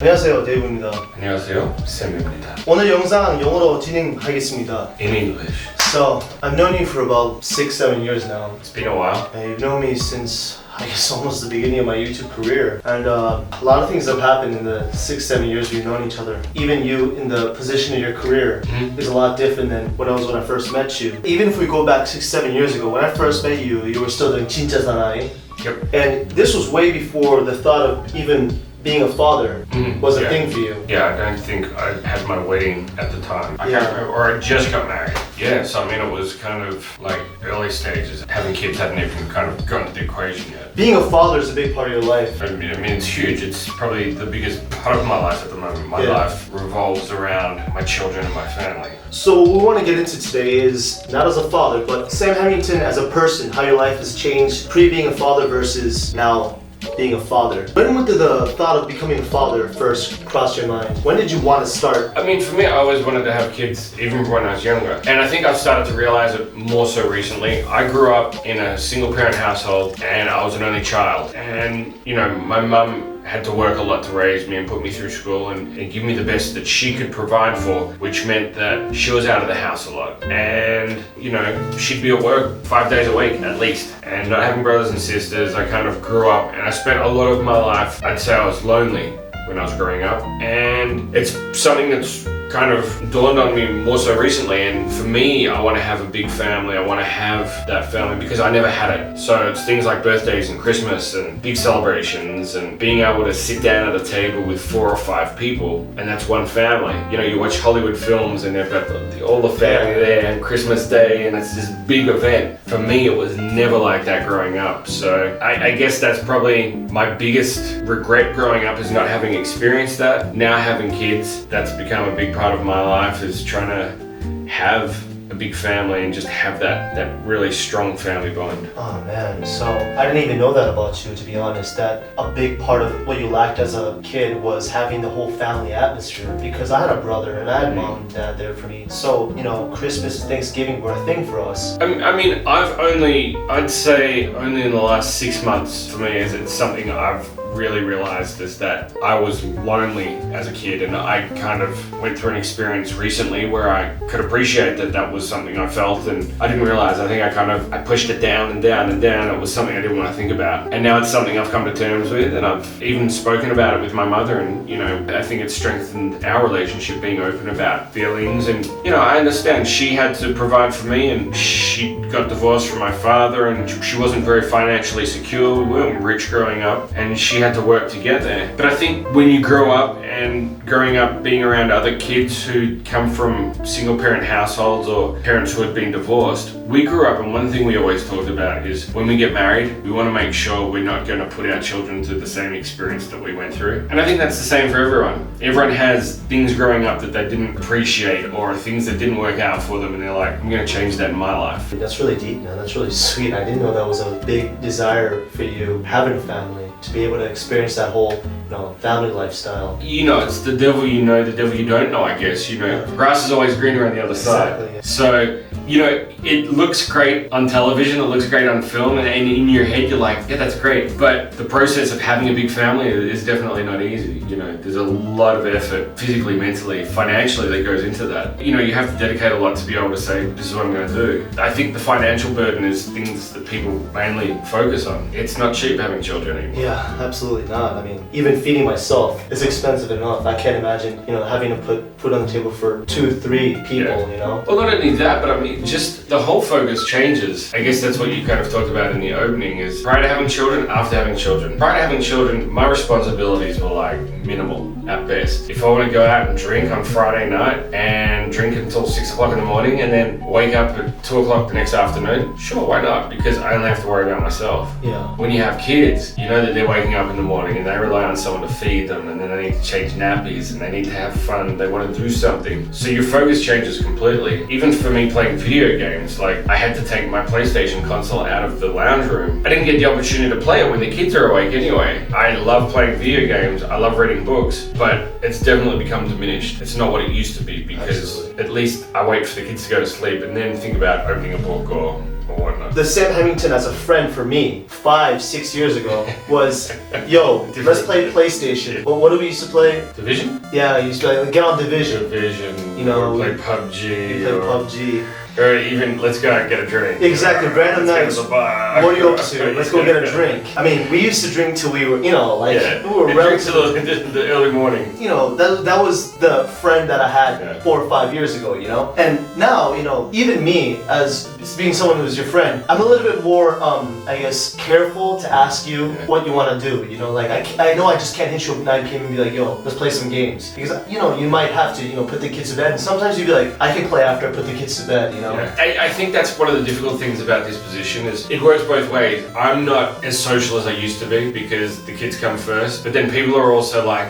안녕하세요, 데이브입니다. 안녕하세요, 샘입니다. 오늘 영상 영어로 진행하겠습니다. In English. So, I've known you for about 6-7 years now. It's been a while. And you've known me since, I guess, almost the beginning of my YouTube career. And a lot of things have happened in the 6-7 years we've known each other. Even you, in the position of your career, is a lot different than when I first met you. Even if we go back 6-7 years ago, when I first met you, you were still doing 진짜 사나이. Yep. And this was way before the thought of even being a father was a thing for you. Yeah, I don't think I had my wedding at the time. I Yeah. can't remember, or I just got married. Yeah, so I mean it was kind of like early stages. Having kids hadn't even kind of gone into the equation yet. Being a father is a big part of your life. I mean it's huge. It's probably the biggest part of my life at the moment. My life revolves around my children and my family. So what we want to get into today is, not as a father, but Sam Hammington as a person, how your life has changed pre-being a father versus now being a father. When did the thought of becoming a father first cross your mind? When did you want to start? I mean, for me, I always wanted to have kids, even when I was younger. And I think I've started to realize it more so recently. I grew up in a single-parent household, and I was an only child. And, you know, my mum had to work a lot to raise me and put me through school and give me the best that she could provide for, which meant that she was out of the house a lot. And, you know, she'd be at work 5 days a week at least. And not having brothers and sisters, I kind of grew up and I spent a lot of my life, I'd say I was lonely when I was growing up. And it's something that's kind of dawned on me more so recently, and for me, I want to have a big family. I want to have that family because I never had it. So it's things like birthdays and Christmas and big celebrations and being able to sit down at a table with 4 or 5 people, and that's one family. You know, you watch Hollywood films and they've got all the family there and Christmas Day, and it's this big event. For me, it was never like that growing up. So I guess that's probably my biggest regret growing up, is not having experienced that. Now having kids, that's become a big part of my life, is trying to have a big family and just have that really strong family bond. Oh man, so I didn't even know that about you, to be honest, that a big part of what you lacked as a kid was having the whole family atmosphere, because I had a brother and I had mom and dad there for me. So, you know, Christmas and Thanksgiving were a thing for us. I mean, I'd say only in the last 6 months for me, is it's something I've really realized, is that I was lonely as a kid, and I kind of went through an experience recently where I could appreciate that was something I felt, and I didn't realize. I think I pushed it down and down and down. It was something I didn't want to think about, and now it's something I've come to terms with, and I've even spoken about it with my mother, and you know, I think it's strengthened our relationship, being open about feelings. And you know, I understand she had to provide for me, and she got divorced from my father, and she wasn't very financially secure. We weren't rich growing up, and she had to work to get there. But I think when you grow up, and growing up being around other kids who come from single parent households or parents who had been divorced, we grew up, and one thing we always talked about is when we get married, we want to make sure we're not going to put our children through the same experience that we went through. And I think that's the same for everyone. Everyone has things growing up that they didn't appreciate, or things that didn't work out for them, and they're like, I'm going to change that in my life. That's really deep, man. That's really sweet. I didn't know that was a big desire for you, having a family, to be able to experience that whole, you know, family lifestyle. You know, it's the devil you know, the devil you don't know, I guess. You know, grass is always greener on the other side. Exactly. So, you know, it looks great on television, it looks great on film, and in your head you're like, yeah, that's great. But the process of having a big family is definitely not easy. You know, there's a lot of effort, physically, mentally, financially, that goes into that. You know, you have to dedicate a lot to be able to say, this is what I'm going to do. I think the financial burden is things that people mainly focus on. It's not cheap having children anymore. Yeah, absolutely not. I mean, even feeding myself is expensive enough. I can't imagine, you know, having to put food on the table for 2-3 people, you know? Well, not only that, but I mean, just the whole focus changes. I guess that's what you kind of talked about in the opening, is prior to having children, after having children. Prior to having children, my responsibilities were like minimal at best. If I want to go out and drink on Friday night and drink until 6 o'clock in the morning and then wake up at 2 o'clock the next afternoon, sure, why not? Because I only have to worry about myself. Yeah. When you have kids, you know that they're waking up in the morning and they rely on someone to feed them, and then they need to change nappies and they need to have fun, they want to do something. So your focus changes completely. Even for me playing video games, like I had to take my PlayStation console out of the lounge room. I didn't get the opportunity to play it when the kids are awake anyway. I love playing video games, I love reading books, but it's definitely become diminished. It's not what it used to be, because at least I wait for the kids to go to sleep and then think about opening a book or or whatnot. The Sam Hammington as a friend for me 5-6 years ago was, yo, let's play PlayStation. Well, what do we used to play? Division? Yeah, you used to get on Division. Division, You know, or play we PUBG. play or, PUBG. or even, let's go and get a drink. Exactly, random Let's nights. go to the bar. What are you up to? Let's go get a drink. I mean, we used to drink till we were, Yeah, we were it drinks relatively. till the early morning. That was the friend that I had Yeah. 4 or 5 years ago, And now, even me, as being someone who's your friend, I'm a little bit more, I guess, careful to ask you what you want to do, Like, I know I just can't hit you up at 9 p.m. and be like, yo, let's play some games. Because, you might have to, put the kids to bed. And sometimes you'd be like, I can play after I put the kids to bed, Yeah. I think that's one of the difficult things about this position is it works both ways. I'm not as social as I used to be because the kids come first, but then people are also like,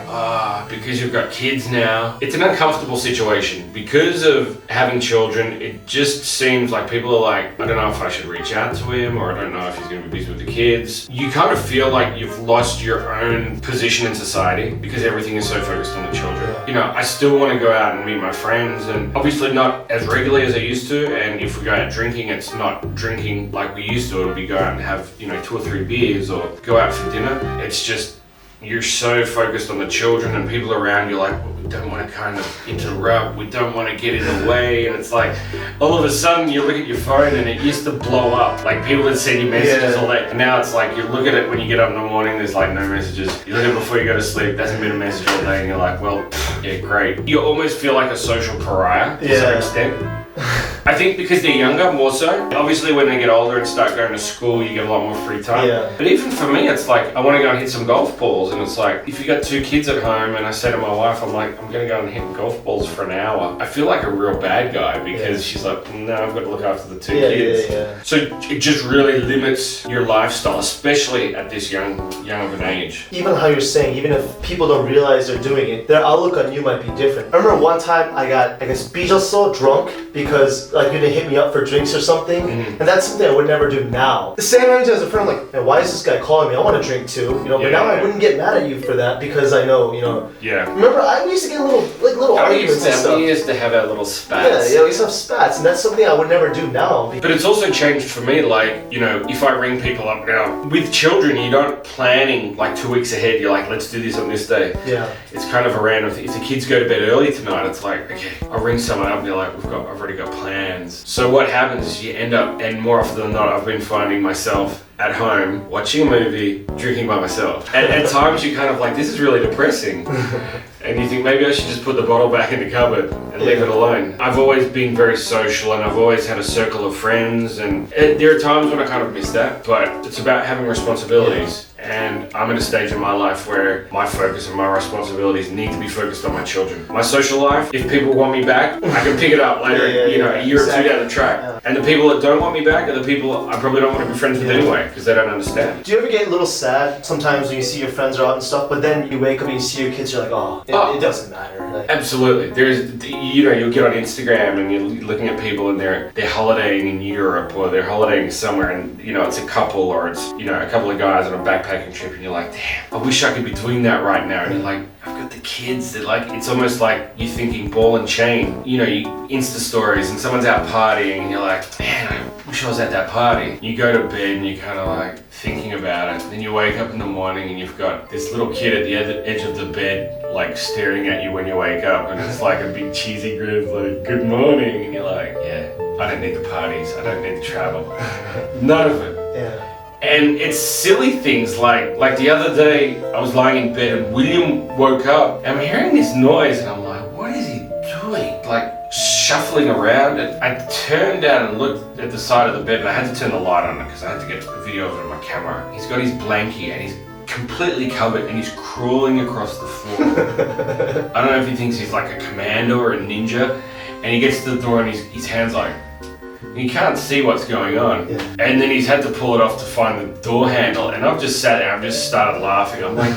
because you've got kids now. It's an uncomfortable situation. Because of having children, it just seems like people are like, I don't know if I should reach out to him, or I don't know if he's going to be busy with the kids. You kind of feel like you've lost your own position in society because everything is so focused on the children. I still want to go out and meet my friends, and obviously not as regularly as I used to, and if we go out drinking, it's not drinking like we used to. It'll be go out and have 2 or 3 beers or go out for dinner. It's just you're so focused on the children and people around you, like, well, we don't want to kind of interrupt, we don't want to get in the way, and it's like all of a sudden you look at your phone and it used to blow up, like people would send you messages all day, and now it's like you look at it when you get up in the morning, there's like no messages. You look at it before you go to sleep, there hasn't been a message all day, and you're like, well, yeah, great. You almost feel like a social pariah to some extent. I think because they're younger, more so. Obviously, when they get older and start going to school, you get a lot more free time. Yeah. But even for me, it's like, I want to go and hit some golf balls. And it's like, if you got 2 kids at home, and I say to my wife, I'm like, I'm going to go and hit golf balls for an hour. I feel like a real bad guy because she's like, no, I've got to look after the 2 kids. Yeah. So it just really limits your lifestyle, especially at this young of an age. Even how you're saying, even if people don't realize they're doing it, their outlook on you might be different. I remember one time I got, 삐졌어, drunk, because like you didn't hit me up for drinks or something, and that's something I would never do now. The same as a friend, I'm like, man, why is this guy calling me? I want to drink too, But now I wouldn't get mad at you for that because I know, Yeah. Remember, we used to get little arguments and stuff. We used to have our little spats. Yeah, we used to have spats, and that's something I would never do now. But it's also changed for me, like, if I ring people up now, with children, you don't planning like 2 weeks ahead, you're like, let's do this on this day. Yeah. It's kind of a random thing. If the kids go to bed early tonight, it's like, okay, I'll ring someone up and they're like, I've already got plans. So what happens is you end up, and more often than not, I've been finding myself at home watching a movie, drinking by myself. And at times you kind of like, this is really depressing. And you think maybe I should just put the bottle back in the cupboard and leave it alone. I've always been very social and I've always had a circle of friends, and there are times when I kind of miss that, but it's about having responsibilities. And I'm at a stage in my life where my focus and my responsibilities need to be focused on my children. My social life, if people want me back, I can pick it up later, a year or 2 down the track. Yeah. And the people that don't want me back are the people I probably don't want to be friends with anyway, because they don't understand. Do you ever get a little sad sometimes when you see your friends are out and stuff, but then you wake up and you see your kids, you're like, it doesn't matter. Like, absolutely. There's, you'll get on Instagram and you're looking at people and they're holidaying in Europe or they're holidaying somewhere, and it's a couple or it's a couple of guys on a backpacking trip, and you're like, damn, I wish I could be doing that right now. And you're like, I've got the kids. That like, it's almost like you're thinking ball and chain. You Insta stories and someone's out partying and you're like, man, I wish I was at that party. You go to bed and you're kind of like thinking about it. Then you wake up in the morning and you've got this little kid at the edge of the bed, like staring at you when you wake up, and it's like a big cheesy grin, like, good morning. And you're like, yeah, I don't need the parties. I don't need the travel. None of it. yeah. And it's silly things like the other day I was lying in bed and William woke up and I'm hearing this noise and I'm like, what is he doing? Like shuffling around, and I turned down and looked at the side of the bed, but I had to turn the light on because I had to get a video of it on my camera. He's got his blankie and he's completely covered and he's crawling across the floor. I don't know if he thinks he's like a commando or a ninja, and he gets to the door and his hand's like, he can't see what's going on. Yeah. And then he's had to pull it off to find the door handle, and I've just sat there, I've just started laughing. I'm like,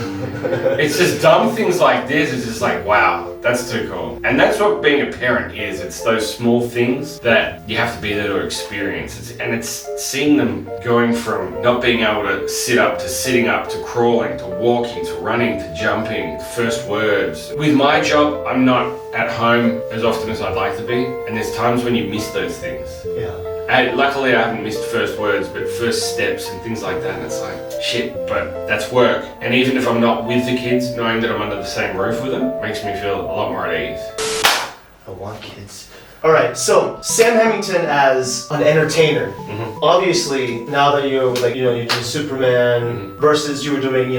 it's just dumb things like this, it's just like, wow, that's too cool. And that's what being a parent is. It's those small things that you have to be there to experience. It's seeing them going from not being able to sit up to sitting up to crawling to walking to running to jumping, first words. With my job, I'm not at home as often as I'd like to be, and there's times when you miss those things. Yeah. Luckily I haven't missed first words, but first steps and things like that, and it's like, shit, but that's work. And even if I'm not with the kids, knowing that I'm under the same roof with them makes me feel a lot more at ease. I want kids. Alright, so Sam Hammington as an entertainer. Obviously, now that you're like, you're doing Superman versus you were doing,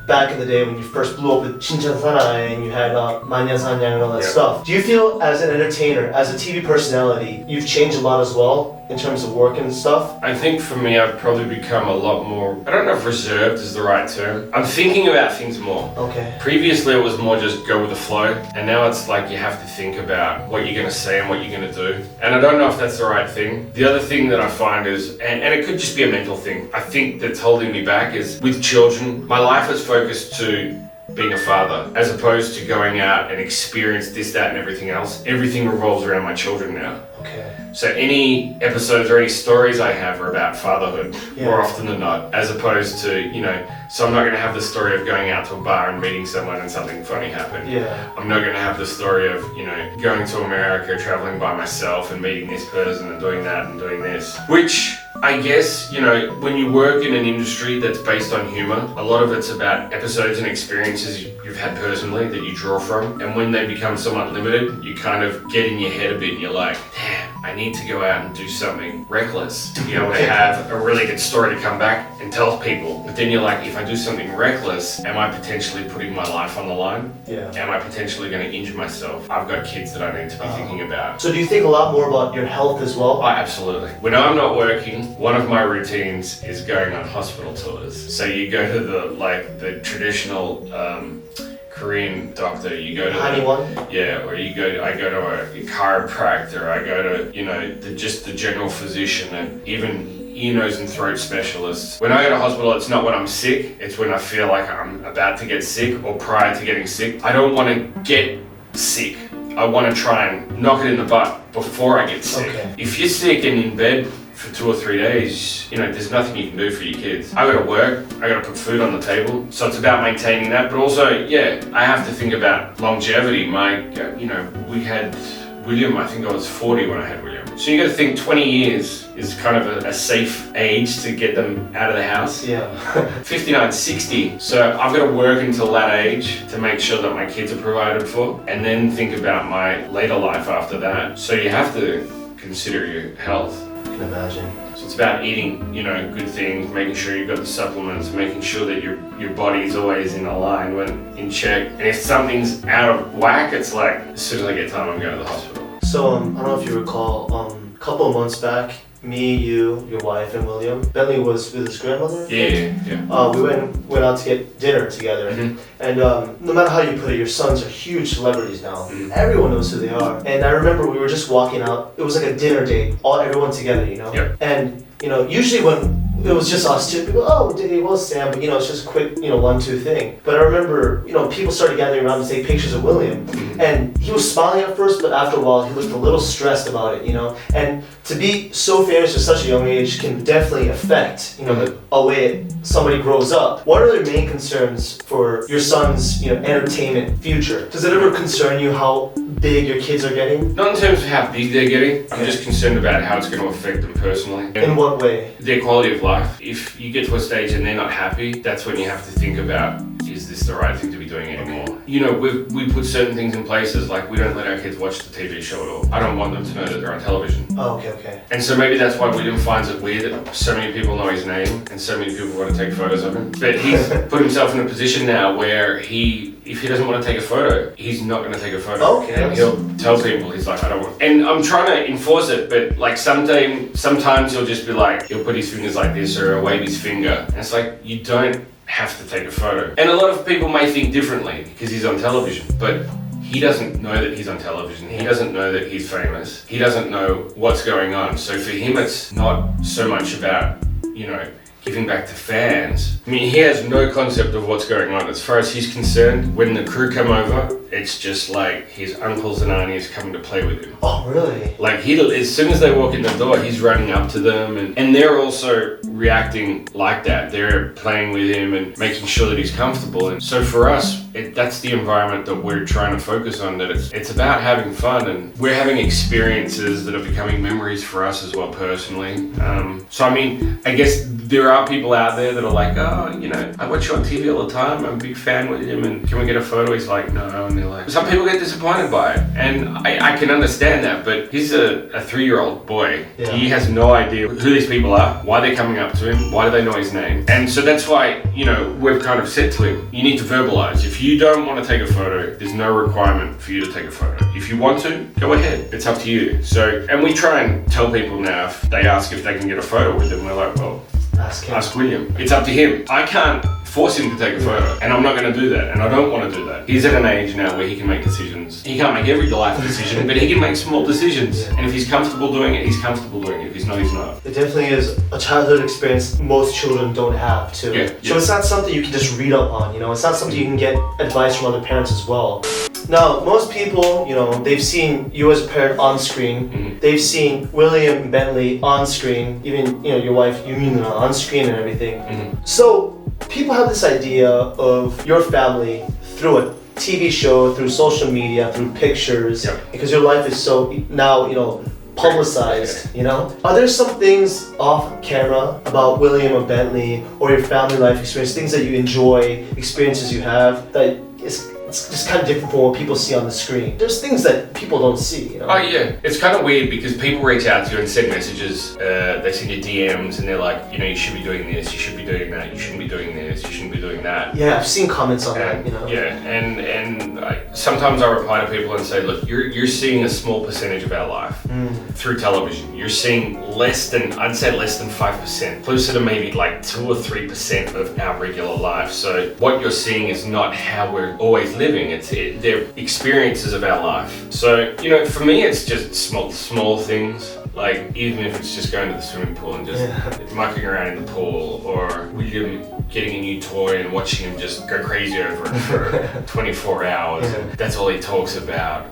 back in the day when you first blew up with 신천사나이 and you had 마녀사냥 and all that stuff. Do you feel as an entertainer, as a TV personality, you've changed a lot as well in terms of work and stuff? I think for me, I've probably become a lot more, I don't know if reserved is the right term. I'm thinking about things more. Okay. Previously, it was more just go with the flow, and now it's like you have to think about what you're going to say and what you're going to do. And I don't know if that's the right thing. The other thing that I find is, and it could just be a mental thing, I think that's holding me back is with children, my life is focused to being a father, as opposed to going out and experience this, that, and everything else. Everything revolves around my children now. Okay. So any episodes or any stories I have are about fatherhood, more often than not, as opposed to, so I'm not going to have the story of going out to a bar and meeting someone and something funny happened. Yeah. I'm not going to have the story of, going to America, traveling by myself and meeting this person and doing that and doing this. Which, I guess, when you work in an industry that's based on humor, a lot of it's about episodes and experiences you've had personally that you draw from. And when they become somewhat limited, you kind of get in your head a bit and you're like, damn, I need to go out and do something reckless to be able to have a really good story to come back and tell people. But then you're like, if I do something reckless, am I potentially putting my life on the line? Yeah. Am I potentially going to injure myself? I've got kids that I need to be thinking about. So do you think a lot more about your health as well? Oh, absolutely. When I'm not working, one of my routines is going on hospital tours. So you go to the traditional Korean doctor, you go to or I go to a chiropractor, I go to just the general physician, and even ear, nose and throat specialists. When I go to hospital, it's not when I'm sick, it's when I feel like I'm about to get sick or prior to getting sick. I don't want to get sick. I want to try and knock it in the butt before I get sick. Okay. If you're sick and in bed for 2 or 3 days, there's nothing you can do for your kids. I gotta work, I gotta put food on the table. So it's about maintaining that, but also, I have to think about longevity. We had William, I think I was 40 when I had William. So you gotta think 20 years is kind of a safe age to get them out of the house. Yeah. 59, 60. So I've got to work until that age to make sure that my kids are provided for, and then think about my later life after that. So you have to consider your health. I can imagine. So it's about eating, good things, making sure you've got the supplements, making sure that your body is always in a line, when in check. And if something's out of whack, it's like, as soon as I get time, I'm going to the hospital. So I don't know if you recall, a couple of months back, me, you, your wife, and William, Bentley was with his grandmother. Yeah. We went out to get dinner together, and no matter how you put it, your sons are huge celebrities now. Everyone knows who they are. And I remember we were just walking out. It was like a dinner date, everyone together, Yep. And usually when it was just us two, people, it was Sam, but it's just a quick, 1-2 thing. But I remember, people started gathering around to take pictures of William, and he was smiling at first, but after a while he looked a little stressed about it, And to be so famous at such a young age can definitely affect, the way somebody grows up. What are the main concerns for your son's, entertainment future? Does it ever concern you how big your kids are getting? Not in terms of how big they're getting. I'm just concerned about how it's going to affect them personally. In what way? Their quality of life. If you get to a stage and they're not happy, that's when you have to think about, is this the right thing to be doing anymore? We put certain things in places, like we don't let our kids watch the TV show at all. I don't want them to know that they're on television. Oh, okay. And so maybe that's why William finds it weird that so many people know his name and so many people want to take photos of him. But he's put himself in a position now where if he doesn't want to take a photo, he's not going to take a photo. Okay. And he'll tell people, he's like, I don't want. And I'm trying to enforce it, but like sometimes he'll just be like, he'll put his fingers like this or wave his finger. And it's like, you don't have to take a photo. And a lot of people may think differently because he's on television, but he doesn't know that he's on television. He doesn't know that he's famous. He doesn't know what's going on. So for him, it's not so much about, giving back to fans. I mean, he has no concept of what's going on. As far as he's concerned, when the crew come over, it's just like his uncles and aunties coming to play with him. Oh, really? Like as soon as they walk in the door, he's running up to them, and they're also reacting like that. They're playing with him and making sure that he's comfortable. And so for us, that's the environment that we're trying to focus on, that it's about having fun, and we're having experiences that are becoming memories for us as well personally. So I mean, I guess there are people out there that are like, oh, you know, I watch you on TV all the time, I'm a big fan with him, and can we get a photo? He's like, no, and they're like, some people get disappointed by it, and I can understand that, but he's a 3-year-old boy. Yeah. He has no idea who these people are, why they're coming up to him, why do they know his name, and so that's why, you know, we've kind of said to him, you need to verbalize. If you don't want to take a photo, there's no requirement for you to take a photo. If you want to, go ahead, it's up to you. So, and we try and tell people now, if they ask if they can get a photo with them, we're like, well, ask William. It's up to him. I can't force him to take a photo, and I'm not going to do that, and I don't want to do that. He's at an age now where he can make decisions. He can't make every life decision, but he can make small decisions. Yeah. And if he's comfortable doing it, he's comfortable doing it. If he's not, he's not. It definitely is a childhood experience most children don't have too. Yeah, So it's not something you can just read up on, you know, it's not something you can get advice from other parents as well. Now, most people, you know, they've seen you as a parent on screen. Mm-hmm. They've seen William Bentley on screen, even, you know, your wife Yumina on screen and everything. Mm-hmm. So people have this idea of your family through a TV show, through social media, through pictures, Yep. because your life is so now, you know, publicized, you know? Are there some things off camera about William or Bentley or your family life experience, things that you enjoy, experiences you have that it's just kind of different from what people see on the screen? There's things that people don't see, you know? Oh yeah, it's kind of weird because people reach out to you and send messages, they send you DMs and they're like, you know, you should be doing this, you should be doing that, you shouldn't be doing this, you shouldn't be doing that. Yeah, I've seen comments on that, you know? Yeah, and sometimes I reply to people and say, look, you're seeing a small percentage of our life through television. You're seeing less than 5%, closer to maybe like 2 or 3% of our regular life. So what you're seeing is not how we're always living, they're experiences of our life. So, you know, for me it's just small things, like even if it's just going to the swimming pool and just mucking around in the pool, or William getting a new toy and watching him just go crazy over it for 24 hours. And that's all he talks about.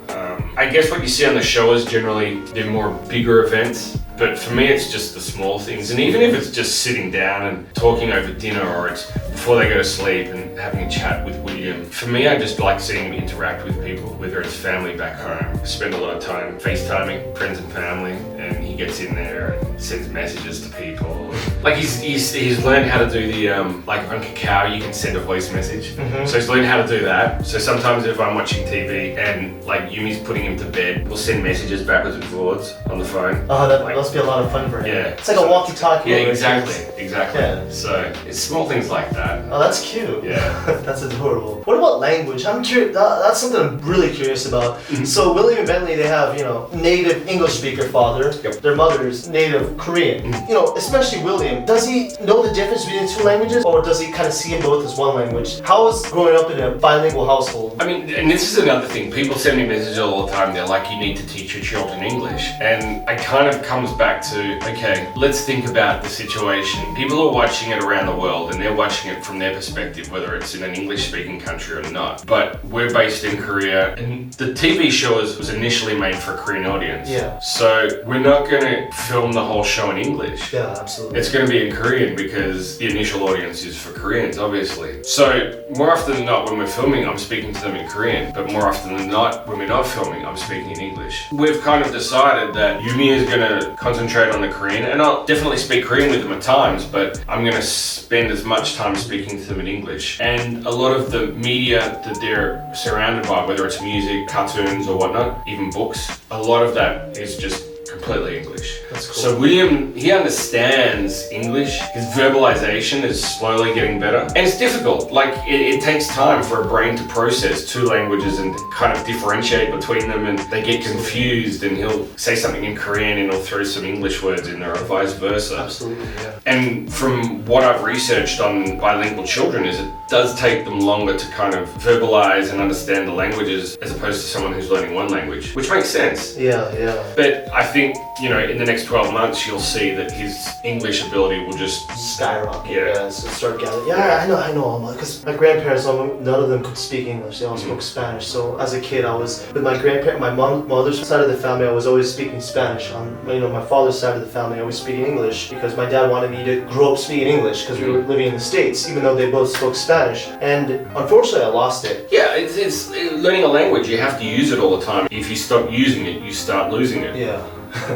I guess what you see on the show is generally they're more bigger events, but for me it's just the small things. And even if it's just sitting down and talking over dinner, or it's before they go to sleep and having a chat with William, for me I just like seeing him interact with people, whether it's family back home. I spend a lot of time FaceTiming friends and family, and he gets in there and sends messages to people. Like he's learned how to do the like on Kakao you can send a voice message. So he's learned how to do that. So sometimes if I'm watching TV and like Yumi's putting him to bed, we'll send messages backwards and forwards on the phone. Oh, that must be a lot of fun for him. Yeah. It's like a walkie-talkie. Yeah, exactly. Yeah. So it's small things like that. Oh, that's cute. Yeah. That's adorable. What about language? I'm curious. That's something I'm really curious about. So William and Bentley, they have, you know, native English speaker father. Yep. Their mother's native Korean. You know, especially William. Does he know the difference between the two languages, or does he kind of see them both as one language? How is growing up in a bilingual household? I mean, and this is another thing. People send me messages all the time. They're like, you need to teach your children English. And it kind of comes back to, okay, let's think about the situation. People are watching it around the world, and they're watching it from their perspective, whether it's in an English-speaking country or not. But we're based in Korea, and the TV show was initially made for a Korean audience. Yeah. So we're not going to film the whole show in English. Yeah, absolutely. It's going to be in Korean because the initial audience is for Koreans, obviously. So more often than not, when we're filming, I'm speaking to them in Korean. But more often than not, when we're not filming, I'm speaking in English. We've kind of decided that Yumi is going to concentrate on the Korean, and I'll definitely speak Korean with them at times, but I'm going to spend as much time speaking to them in English. And a lot of the media that they're surrounded by, whether it's music, cartoons or whatnot, even books, a lot of that is just completely English. That's cool. So William, he understands English. His verbalization is slowly getting better. And it's difficult. Like, it takes time for a brain to process two languages and kind of differentiate between them, and they get confused, and he'll say something in Korean and he'll throw some English words in there, or vice versa. Absolutely, yeah. And from what I've researched on bilingual children is it does take them longer to kind of verbalize and understand the languages as opposed to someone who's learning one language, which makes sense. Yeah, yeah. But I think think, you know, in the next 12 months, you'll see that his English ability will just skyrocket. Yeah. So start gathering. Yeah, I know. Because my grandparents, none of them could speak English. They all spoke Spanish. So as a kid, I was with my grandparents, my mother's side of the family. I was always speaking Spanish. On my father's side of the family, I was speaking English because my dad wanted me to grow up speaking English because we were living in the States, even though they both spoke Spanish. And unfortunately, I lost it. Yeah, it's learning a language. You have to use it all the time. If you stop using it, you start losing it. Yeah.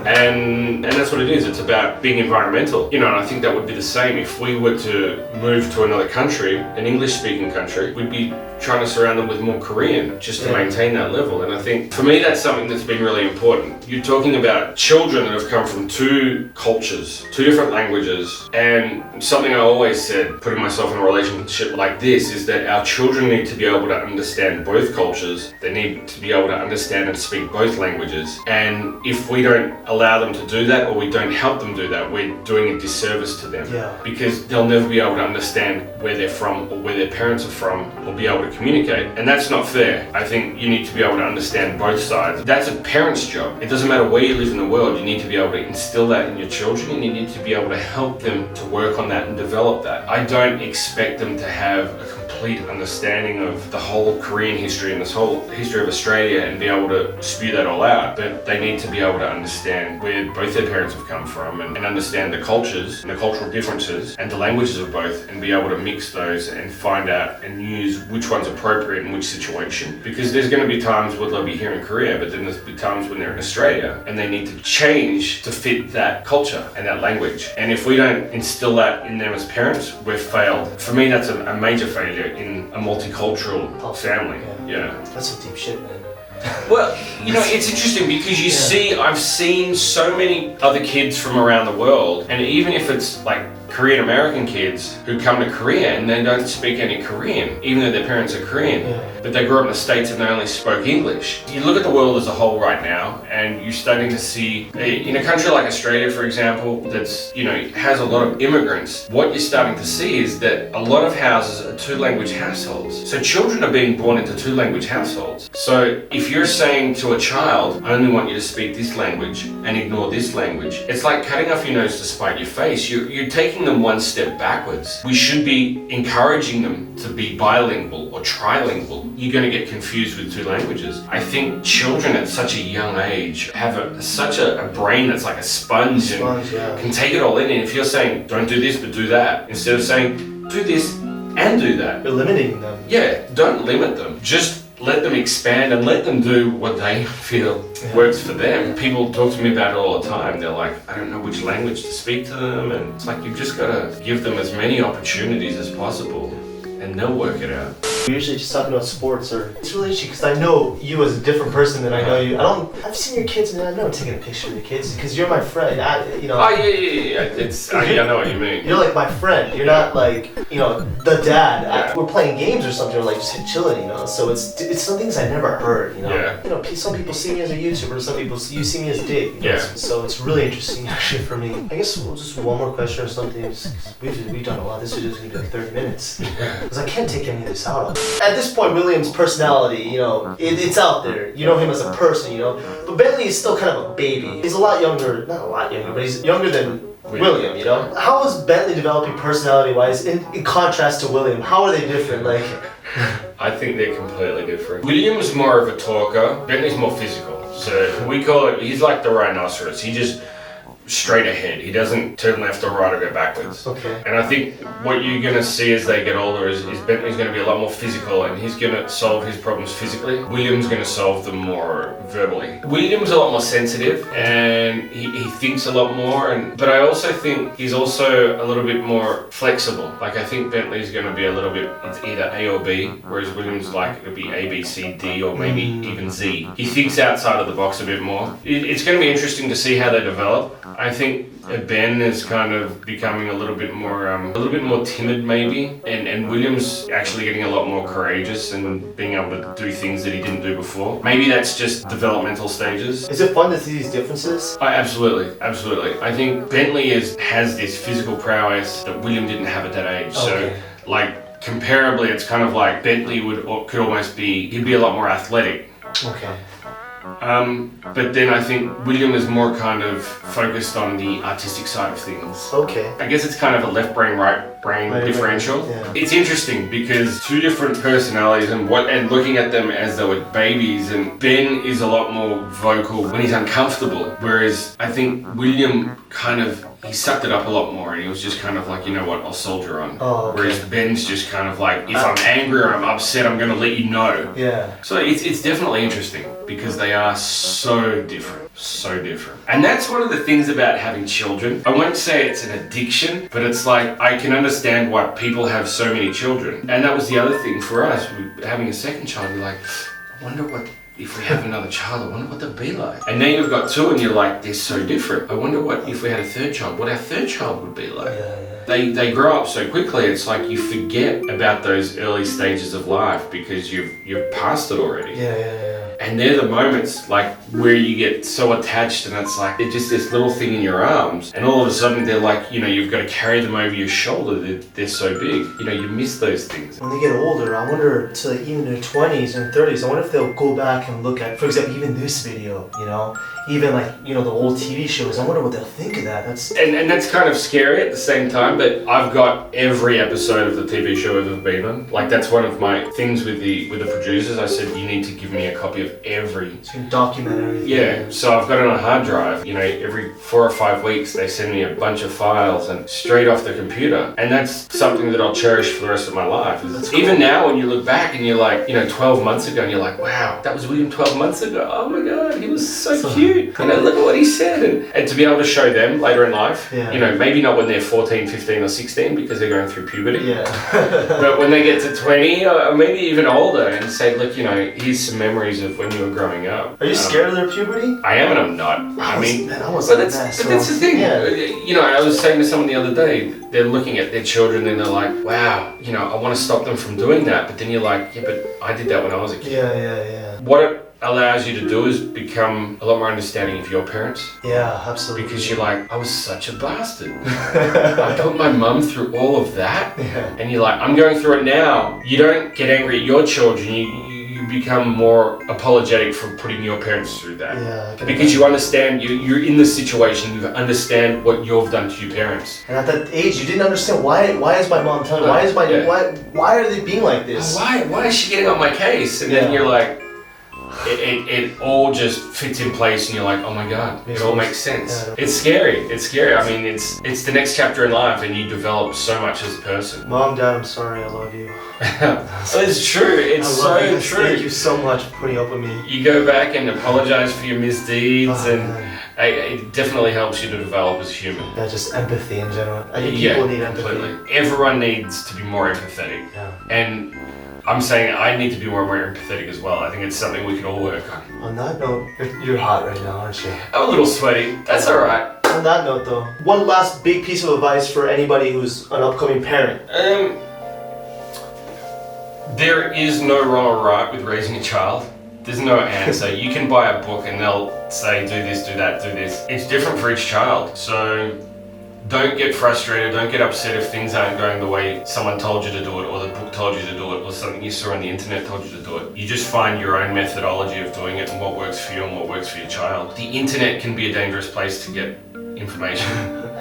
and that's what it is. It's about being environmental. You know, and I think that would be the same if we were to move to another country, an English-speaking country. We'd be trying to surround them with more Korean just to maintain that level. And I think for me that's something that's been really important. You're talking about children that have come from two cultures, two different languages, and something I always said, putting myself in a relationship like this, is that our children need to be able to understand both cultures. They need to be able to understand and speak both languages. And if we don't allow them to do that, or we don't help them do that, we're doing a disservice to them. Yeah. Because they'll never be able to understand where they're from or where their parents are from, or be able to communicate. And that's not fair. I think you need to be able to understand both sides. That's a parent's job. It doesn't matter where you live in the world, you need to be able to instill that in your children, and you need to be able to help them to work on that and develop that. I don't expect them to have a complete understanding of the whole Korean history and this whole history of Australia and be able to spew that all out, but they need to be able to understand where both their parents have come from, and understand the cultures and the cultural differences and the languages of both, and be able to mix those and find out and use which one's appropriate in which situation. Because there's going to be times where they'll be here in Korea, but then there's be times when they're in Australia and they need to change to fit that culture and that language. And if we don't instill that in them as parents, we've failed. For me, that's a major failure in a multicultural family. Yeah. That's some deep shit, man. Well, you know, it's interesting because you see, I've seen so many other kids from around the world, and even if it's like Korean American kids who come to Korea and they don't speak any Korean, even though their parents are Korean, but they grew up in the States and they only spoke English. You look at the world as a whole right now, and you're starting to see, in a country like Australia, for example, that's, you know, has a lot of immigrants, what you're starting to see is that a lot of houses are two-language households. So children are being born into two-language households. So if you're saying to a child, I only want you to speak this language and ignore this language, it's like cutting off your nose to spite your face. You're taking them one step backwards. We should be encouraging them to be bilingual or trilingual. You're going to get confused with two languages. I think children at such a young age have such a brain that's like a sponge and can take it all in. And if you're saying, don't do this but do that, instead of saying, do this and do that. You're limiting them. Yeah, don't limit them. Just let them expand and let them do what they feel works for them. People talk to me about it all the time. They're like, I don't know which language to speak to them, and it's like you've just got to give them as many opportunities as possible and they'll work it out. We're usually just talking about sports, or it's really interesting because I know you as a different person than I know you. I've seen your kids, and I've never taken a picture of your kids because you're my friend. Oh yeah. It's I know what you mean. You're like my friend. You're not like, you know, the dad. We're playing games or something, or like just chilling, you know. So it's some things I never heard, you know. Yeah. You know, some people see me as a YouTuber, some people you see me as Dave. You know? Yeah. So it's really interesting actually for me. I guess we'll just one more question or something. We've done a lot. This video is gonna be like 30 minutes because I can't take any of this out. At this point, William's personality, you know, it's out there. You know him as a person, you know. But Bentley is still kind of a baby. He's a lot younger, not a lot younger, but he's younger than William, you know. How is Bentley developing personality-wise in contrast to William? How are they different? Like, I think they're completely different. William's more of a talker. Bentley's more physical. So we call it, he's like the rhinoceros. He just straight ahead. He doesn't turn left or right or go backwards. Okay. And I think what you're going to see as they get older is Bentley's going to be a lot more physical, and he's going to solve his problems physically. William's going to solve them more verbally. William's a lot more sensitive, and he thinks a lot more, but I also think he's also a little bit more flexible. Like, I think Bentley's going to be a little bit, it's either A or B, whereas William's like, it'll be A, B, C, D, or maybe even Z. He thinks outside of the box a bit more. It's going to be interesting to see how they develop. I think Ben is kind of becoming a little bit more timid maybe, and William's actually getting a lot more courageous and being able to do things that he didn't do before. Maybe that's just developmental stages. is it fun to see these differences? Absolutely. I think Bentley has this physical prowess that William didn't have at that age. Okay. So, like, comparably, it's kind of like Bentley could almost be, he'd be a lot more athletic. Okay. But then I think William is more kind of focused on the artistic side of things. Okay. I guess it's kind of a left brain, right brain differential. Yeah. It's interesting because two different personalities and looking at them as they were babies, and Ben is a lot more vocal when he's uncomfortable, whereas I think William he sucked it up a lot more and he was just kind of like, you know what, I'll soldier on. Oh, okay. Whereas Ben's just kind of like, if I'm angry or I'm upset, I'm going to let you know. Yeah. So it's definitely interesting because they are so different. So different. And that's one of the things about having children. I won't say it's an addiction, but it's like I can understand why people have so many children. And that was the other thing for us, having a second child. You're like, I wonder what, if we have another child, I wonder what they'll be like. And then you've got two and you're like, they're so different. I wonder what, if we had a third child, what our third child would be like. Yeah. They grow up so quickly, it's like you forget about those early stages of life because you've passed it already. Yeah. And they're the moments like where you get so attached and it's like they're just this little thing in your arms and all of a sudden they're like, you know, you've got to carry them over your shoulder. They're so big. You know, you miss those things. When they get older, I wonder to like even their 20s and 30s, I wonder if they'll go back and look at, for example, even this video, you know, even like, you know, the old TV shows. I wonder what they'll think of that. And that's kind of scary at the same time, but I've got every episode of the TV show I've ever been on. Like that's one of my things with the producers. I said, you need to give me a copy of every. So you can document everything. Yeah, so I've got it on a hard drive. You know, every 4 or 5 weeks they send me a bunch of files and straight off the computer. And that's something that I'll cherish for the rest of my life. Cool. Even now when you look back and you're like, you know, 12 months ago and you're like, wow, that was William 12 months ago. Oh my God, he was so cute. You know, look at what he said. And to be able to show them later in life, you know, maybe not when they're 14, 15 or 16 because they're going through puberty. Yeah. But when they get to 20 or maybe even older and say, look, you know, here's some memories of when you were growing up. Are you scared of their puberty? I am and I'm not. I was but that's the thing. Yeah. You know, I was saying to someone the other day, they're looking at their children and they're like, wow, you know, I want to stop them from doing that. But then you're like, yeah, but I did that when I was a kid. Yeah. What it allows you to do is become a lot more understanding of your parents. Yeah, absolutely. Because you're like, I was such a bastard. I put my mum through all of that. Yeah. And you're like, I'm going through it now. You don't get angry at your children. You become more apologetic for putting your parents through that. Yeah. Because you understand, you're in the situation, you understand what you've done to your parents. And at that age, you didn't understand why is my mom telling me, why are they being like this? Why is she getting on my case? And then you're like, it all just fits in place and you're like, oh my God, it all makes sense. Yeah. It's scary. I mean, it's the next chapter in life and you develop so much as a person. Mom, Dad, I'm sorry, I love you. It's true, it's so true. Thank you so much for putting up with me. You go back and apologize for your misdeeds it definitely helps you to develop as a human. Yeah, just empathy in general. I think people need empathy. Completely. Everyone needs to be more empathetic. Yeah. And I'm saying I need to be more empathetic as well. I think it's something we can all work on. On that note, you're hot right now, aren't you? I'm a little sweaty. That's alright. On that note though, one last big piece of advice for anybody who's an upcoming parent. There is no wrong or right with raising a child. There's no answer. You can buy a book and they'll say do this, do that, do this. It's different for each child. So don't get frustrated, don't get upset if things aren't going the way someone told you to do it or the book told you to do it or something you saw on the internet told you to do it. You just find your own methodology of doing it and what works for you and what works for your child. The internet can be a dangerous place to get information.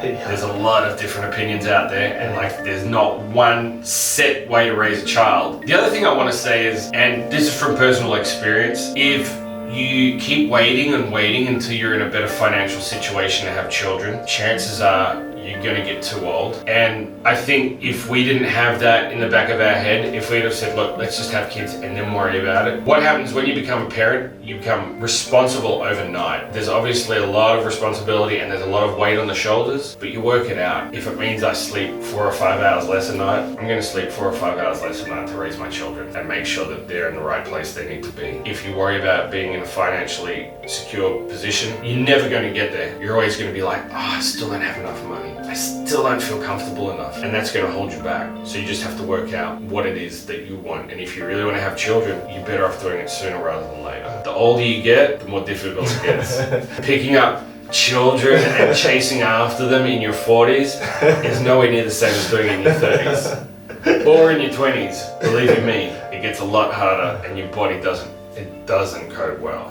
There's a lot of different opinions out there and like there's not one set way to raise a child. The other thing I want to say is, and this is from personal experience, if you keep waiting until you're in a better financial situation to have children, chances are you're going to get too old. And I think if we didn't have that in the back of our head, if we'd have said, look, let's just have kids and then worry about it. What happens when you become a parent? You become responsible overnight. There's obviously a lot of responsibility and there's a lot of weight on the shoulders, but you work it out. If it means I sleep 4 or 5 hours less a night, I'm going to sleep 4 or 5 hours less a night to raise my children and make sure that they're in the right place they need to be. If you worry about being in a financially secure position, you're never going to get there. You're always going to be like, oh, I still don't have enough money. I still don't feel comfortable enough. And that's going to hold you back. So you just have to work out what it is that you want. And if you really want to have children, you're better off doing it sooner rather than later. The older you get, the more difficult it gets. Picking up children and chasing after them in your 40s is nowhere near the same as doing it in your 30s. Or in your 20s. Believe you me, it gets a lot harder and your body doesn't it doesn't code well.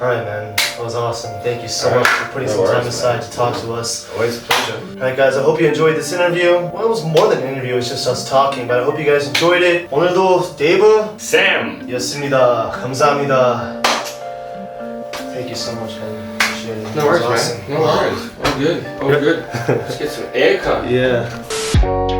Alright, man. That was awesome. Thank you so much for putting some time aside to talk to us. Always a pleasure. Alright, guys. I hope you enjoyed this interview. Well, it was more than an interview. It was just us talking. But I hope you guys enjoyed it. 오늘도 데이브 Sam! 였습니다. 감사합니다. Thank you so much, man. Appreciate it. No worries, It was awesome. man. No worries. All good. All good. Let's get some air cut. Yeah.